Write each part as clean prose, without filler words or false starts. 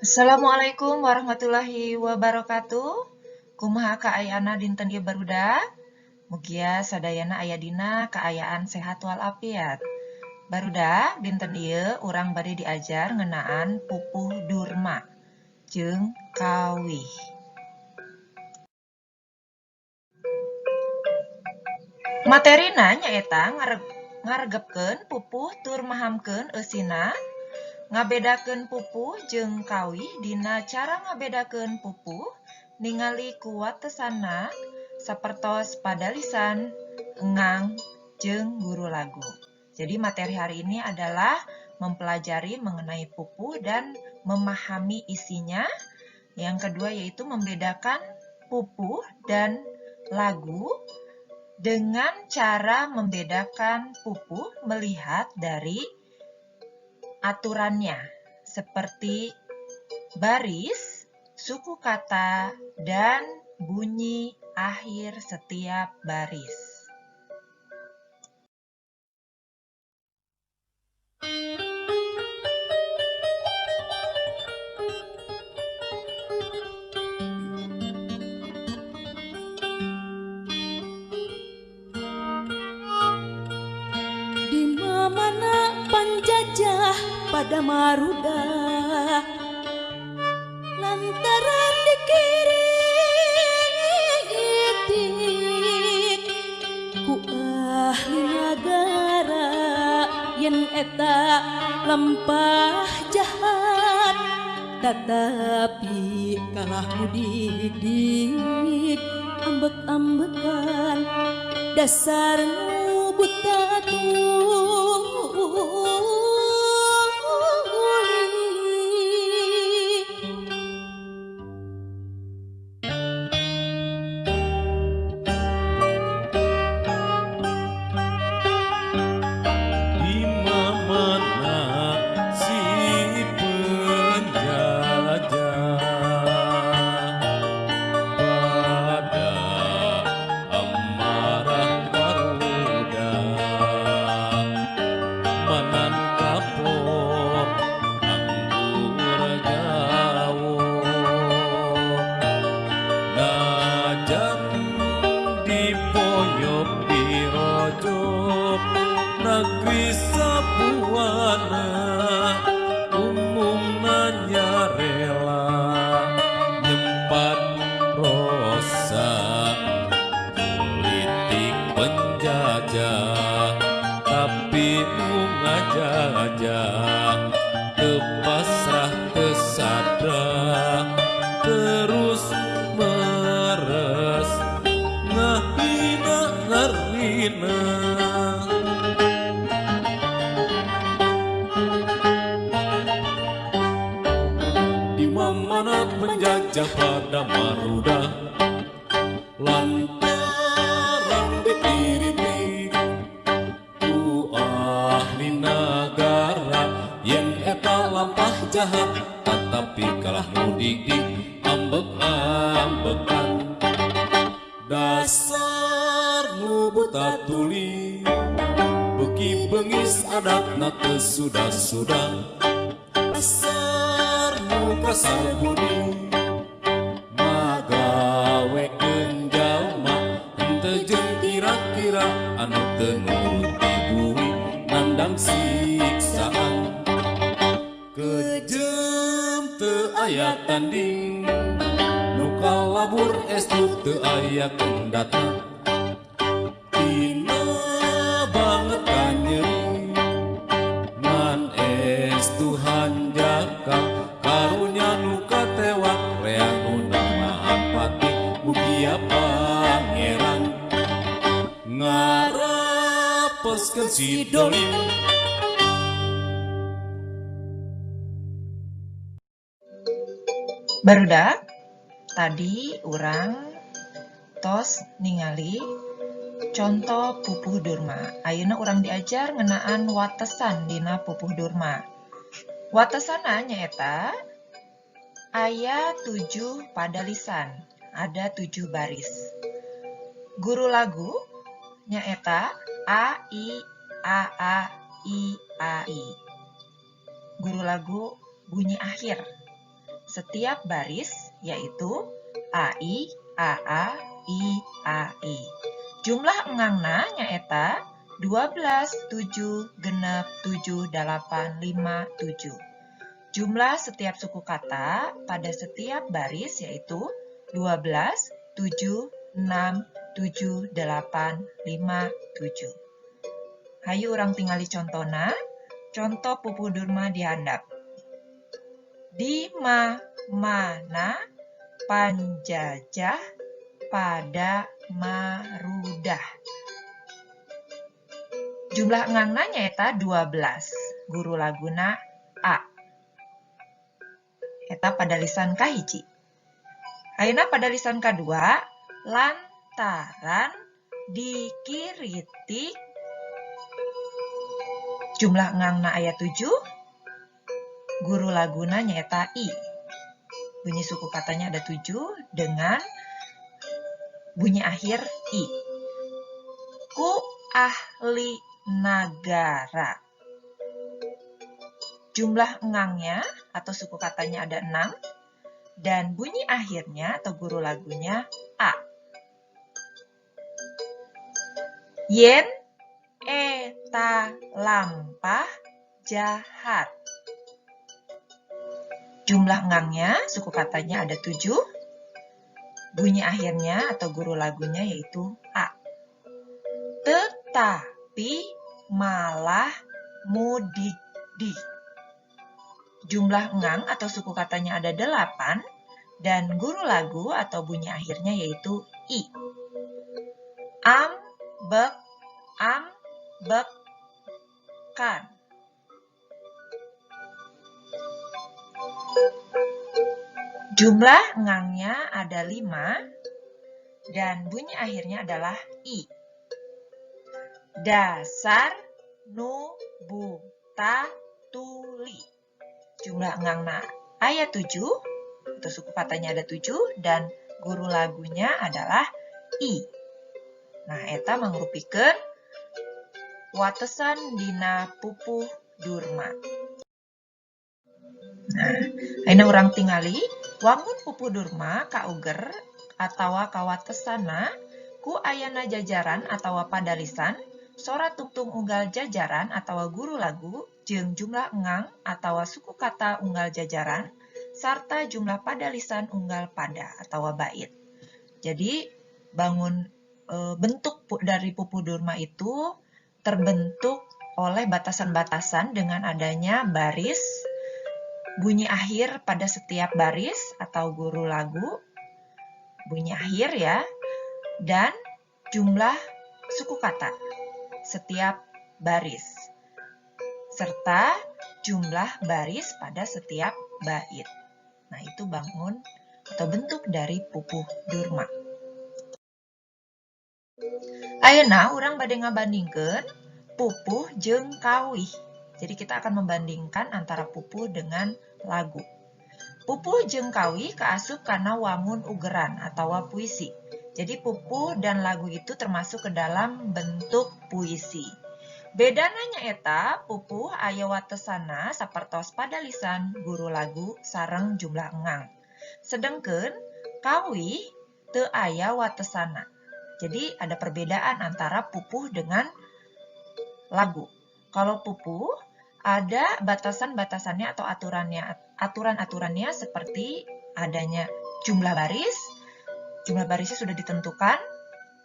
Assalamualaikum warahmatullahi wabarakatuh. Kumaha kaayana dinten ieu barudak? Mugia sadayana aya dina kaayaan sehat walafiat. Barudak dinten ieu urang bade diajar ngeunaan pupuh durma jeung kawih. Materina nyaeta ngaregepkeun pupuh tur mahamkeun eusina, ngabedakeun pupuh jeung kawih dina cara ngabedakeun pupuh ningali ku watesanna sapertos padalisan, engang, jeung guru lagu. Jadi materi hari ini adalah mempelajari mengenai pupuh dan memahami isinya. Yang kedua yaitu membedakan pupuh dan lagu dengan cara membedakan pupuh melihat dari aturannya, seperti baris, suku kata, dan bunyi akhir setiap baris. Di mana penjajah pada maruda lantaran dikiritik ku ahli nagara yen eta lempah jahat tetapi kalah mudik ambek-ambekan dasar buta Di mana si penjajah pada amarah maruda menan kapok anggur gawo najan dipoyok dirojok negeri sabuana umumna nyarela nyempat rosa politik penjajah tapi nu ngajajah tepasrah kesadra terus meres ngahina ngarina. Di mana penjajah pada maruda lantaran dikiritik ku ahli nagara yen eta lampah jahat tetapi kalah mudik di ambek-ambekan dasar nu buta tuli beki bengis adatna teu sudah-sudah dasar nu kasar budi magawekeun jalma henteu jeung kira-kira anu teu nuruti bumi nandang siksaan kejem teu aya tanding nu kalabur estu teu aya kendata tina banget kanyeri ngan estu hanjaka karunya nu katewak rea nu namahan pati mugia pangeran ngarapeskeun si dolim. Barudak, tadi urang tos ningali contoh pupuh durma. Ayeuna urang diajar ngeunaan watesan dina pupuh durma. Watesana nyaeta aya 7 padalisan, ada 7 baris. Guru lagu nyaeta A, I, A, I, A, I. Guru lagu bunyi akhir. setiap baris yaitu AI, AA, I, AI. Jumlah engangna nyaeta 12, 7, genep, 7, 8, 5, 7. Jumlah setiap suku kata pada setiap baris yaitu 12, 7, 6, 7, 8, 5, 7. Hayu urang tingali contohna. Contoh pupu Durma dihandap. Di mana panjajah pada marudah. Jumlah engangna nyaeta 12. Guru laguna A. Eta pada lisan kahiji. Ayeuna pada lisan kadua, lantaran dikiritik. Jumlah engangna aya 7. Guru laguna nyaeta I. Bunyi suku katanya ada 7 dengan bunyi akhir I. Ku ahli nagara. Jumlah engangnya atau suku katanya ada 6 dan bunyi akhirnya atau guru lagunya A. Yen eta lampah jahat. Jumlah engangnya, suku katanya ada 7. Bunyi akhirnya atau guru lagunya yaitu A. Tetapi malah mudik-dik. Jumlah engang atau suku katanya ada 8 dan guru lagu atau bunyi akhirnya yaitu I. Ambekan. Jumlah engangnya ada 5 dan bunyi akhirnya adalah I. Dasar nu buta tuli. Jumlah engangna aya 7, atau suku katanya ada 7 dan guru lagunya adalah I. Nah, eta mangrupikeun watesan dina pupuh Durma. Nah, ayeuna urang tingali wangun pupuh Durma kauger atawa kawatesana ku ayana jajaran atawa padalisan sora tungtung unggal jajaran atawa guru lagu jeung jumlah engang atawa suku kata unggal jajaran sarta jumlah padalisan unggal pada atawa bait. Jadi bangun bentuk dari pupuh Durma itu terbentuk oleh batasan-batasan dengan adanya baris, bunyi akhir pada setiap baris atau guru lagu, bunyi akhir ya, dan jumlah suku kata setiap baris, serta jumlah baris pada setiap bait. Nah, itu bangun atau bentuk dari pupuh Durma. Ayeuna urang bade ngabandingkeun pupuh jeung kawih. Jadi kita akan membandingkan antara pupuh dengan lagu. Pupuh jeung kawih kaasup kana wangun ugeran atau puisi. Jadi pupuh dan lagu itu termasuk ke dalam bentuk puisi. Bedana nyaeta pupuh aya watesana sapertos padalisan guru lagu sareng jumlah engang. Sedengkeun kawih teu aya watesana. Jadi ada perbedaan antara pupuh dengan lagu. Kalau pupuh ada batasan-batasannya atau aturan-aturannya seperti adanya jumlah baris. Jumlah barisnya sudah ditentukan,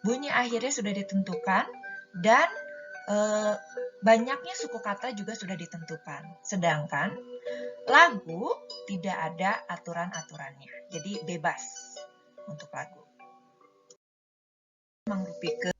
bunyi akhirnya sudah ditentukan, dan banyaknya suku kata juga sudah ditentukan. Sedangkan lagu tidak ada aturan-aturannya, jadi bebas untuk lagu. Mangrupikeun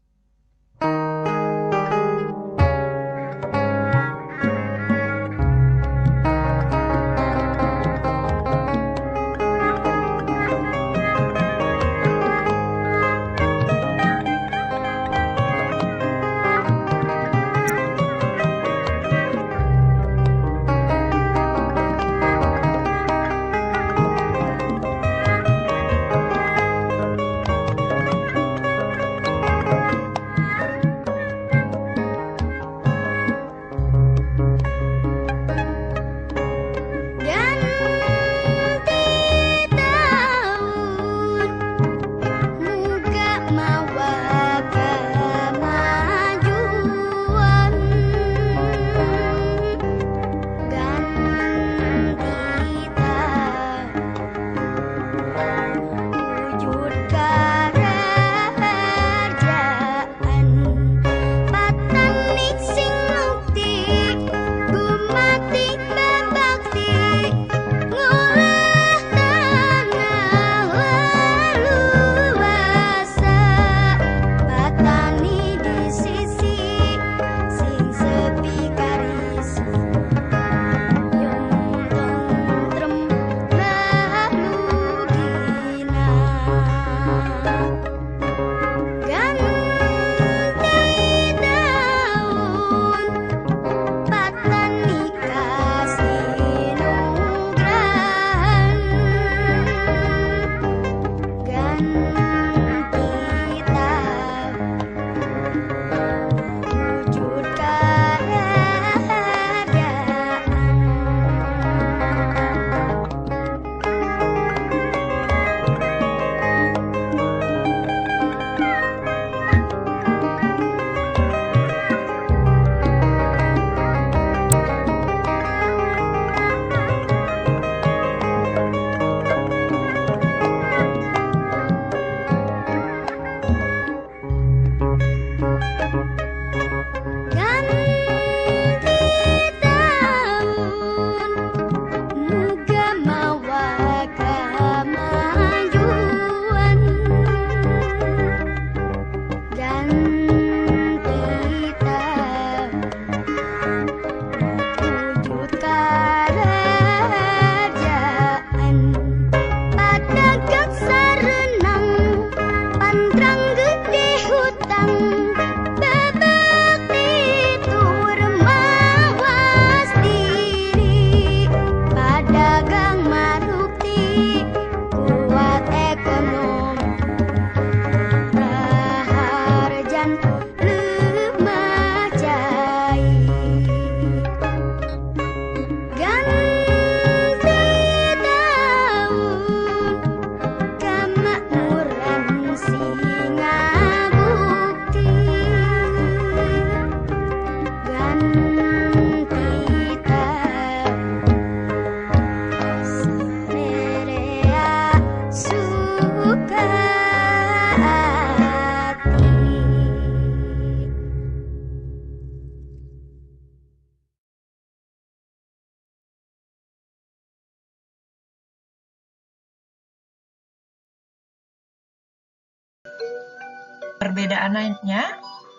Perbedaannya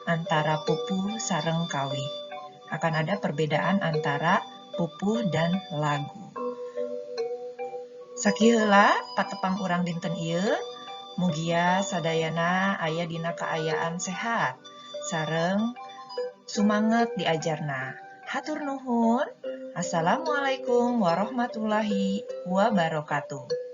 antara pupuh sareng kawih. Akan ada perbedaan antara pupuh dan lagu. Sakiheula patepang urang dinten ieu, mugia sadayana aya dina kaayaan sehat sareng sumanget diajarna. Hatur nuhun. Assalamualaikum warahmatullahi wabarakatuh.